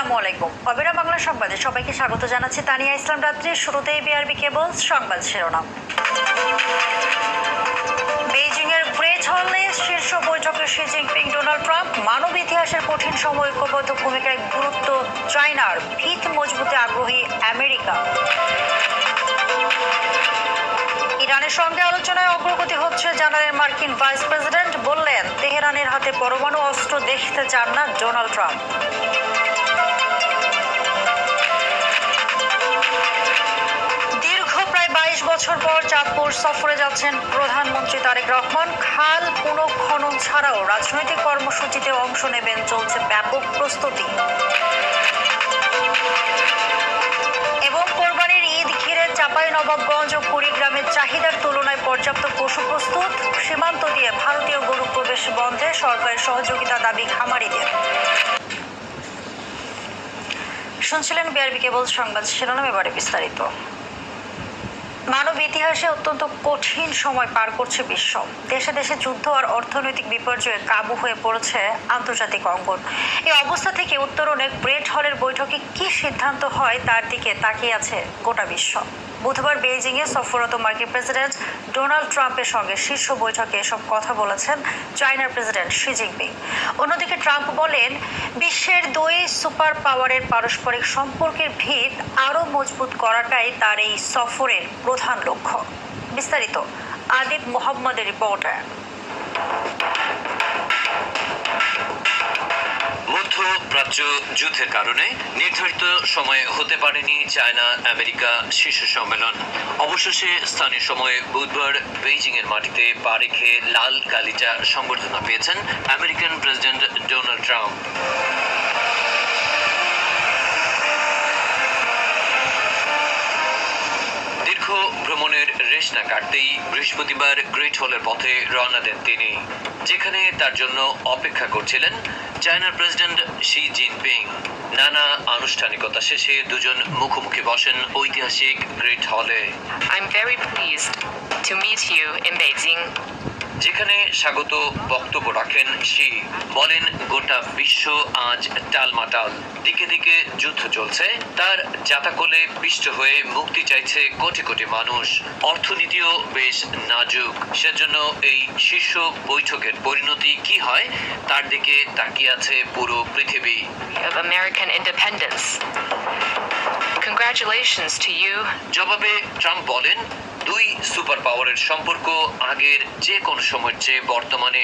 আসসালামু আলাইকুম। অবিরা বাংলা সংবাদে সবাইকে স্বাগত জানাচ্ছি। তানিয়া ইসলাম রাত্রির শুরুতেই বিআরবি কেবল সংবাদ শিরোনাম। বেইজিং এর গ্রেট হলে শীর্ষ বৈঠকে শি জিনপিং ডোনাল্ড ট্রাম্প। মানব ইতিহাসের কঠিন সময় ঐক্যবদ্ধ ভূমিকায় গুরুত্ব চায়নার, ভিত মজবুতে আগ্রহী আমেরিকা। ইরানের সঙ্গে আলোচনায় অগ্রগতি হচ্ছে জানালেন মার্কিন ভাইস প্রেসিডেন্ট। বললেন, তেহরানের হাতে পরমাণু অস্ত্র দেখতে চান না ডোনাল্ড ট্রাম্প। দীর্ঘ প্রায় 22 বছর পর চাঁদপুর সফরে যাচ্ছেন প্রধানমন্ত্রী তারেক রহমান। খাল পুনঃখনন ছাড়াও রাজনৈতিক কর্মসূচিতে অংশ নেবেন, চলছে ব্যাপক প্রস্তুতি। এবং কোরবানির ঈদ ঘিরে চাঁপাইনবাবগঞ্জ ও কুড়িগ্রামের চাহিদার তুলনায় পর্যাপ্ত পশু প্রস্তুত। সীমান্ত দিয়ে ভারতীয় গরু প্রবেশ বন্ধে সরকারের সহযোগিতা দাবি খামারিদের। শুনছিলেন বিআরবি কেবল সংবাদ শিরোনাম, এবারে বিস্তারিত। মানব ইতিহাসে অত্যন্ত কঠিন সময় পার করছে বিশ্ব। দেশে দেশে যুদ্ধ আর অর্থনৈতিক বিপর্যয়ে কাবু হয়ে পড়েছে আন্তর্জাতিক অঙ্গন। এই অবস্থা থেকে উত্তরণে গ্রেট হলের বৈঠকে কি সিদ্ধান্ত হয় তার দিকে তাকিয়ে আছে গোটা বিশ্ব। বুধবার বেইজিংয়ে সফররত মার্কিন প্রেসিডেন্ট ডোনাল্ড ট্রাম্পের সঙ্গে শীর্ষ বৈঠকে এসব কথা বলেছেন চায়নার প্রেসিডেন্ট শি জিনপিং। অন্যদিকে ট্রাম্প বলেন, বিশ্বের দুই সুপার পাওয়ারের পারস্পরিক সম্পর্কের ভিত আরও মজবুত করাটাই তার এই সফরের প্রধান লক্ষ্য। বিস্তারিত আদিব মোহাম্মদের রিপোর্টে। মধ্যপ্রাচ্য যুদ্ধের কারণে নির্ধারিত সময়ে হতে পারেনি চায়না আমেরিকা শীর্ষ সম্মেলন। অবশেষে স্থানীয় সময়ে বুধবার বেইজিং এর মাটিতে পা রেখে লাল গালিচা সংবর্ধনা পেয়েছেন আমেরিকান প্রেসিডেন্ট ডোনাল্ড ট্রাম্প। দীর্ঘ ভ্রমণের রেশ না কাটতেই বৃহস্পতিবার গ্রেট হলের পথে রওনা দেন তিনি, যেখানে তার জন্য অপেক্ষা করছিলেন চায়নার প্রেসিডেন্ট শি জিনপিং। নানা আনুষ্ঠানিকতা শেষে দুজন মুখোমুখি বসেন ঐতিহাসিক গ্রেট হলে। I'm very pleased to meet you in Beijing. যেখানে স্বাগত বক্তব্য রাখেন শি। বলেন, গোটা বিশ্ব আজ টালমাটাল, দিকে দিকে যুদ্ধ চলছে। তার জাতাকলে পিষ্ট হয়ে মুক্তি চাইছে কোটি কোটি মানুষ। অর্থনীতিও বেশ নাজুক। সেজন্য এই শীর্ষ বৈঠকের পরিণতি কি হয় তার দিকে তাকিয়ে আছে পুরো পৃথিবী। Of American independence. Congratulations to you. জবাবে ট্রাম্প বলেন, দুই সুপার পাওয়ারের সম্পর্ক আগের যে কোনো সময়ের চেয়ে বর্তমানে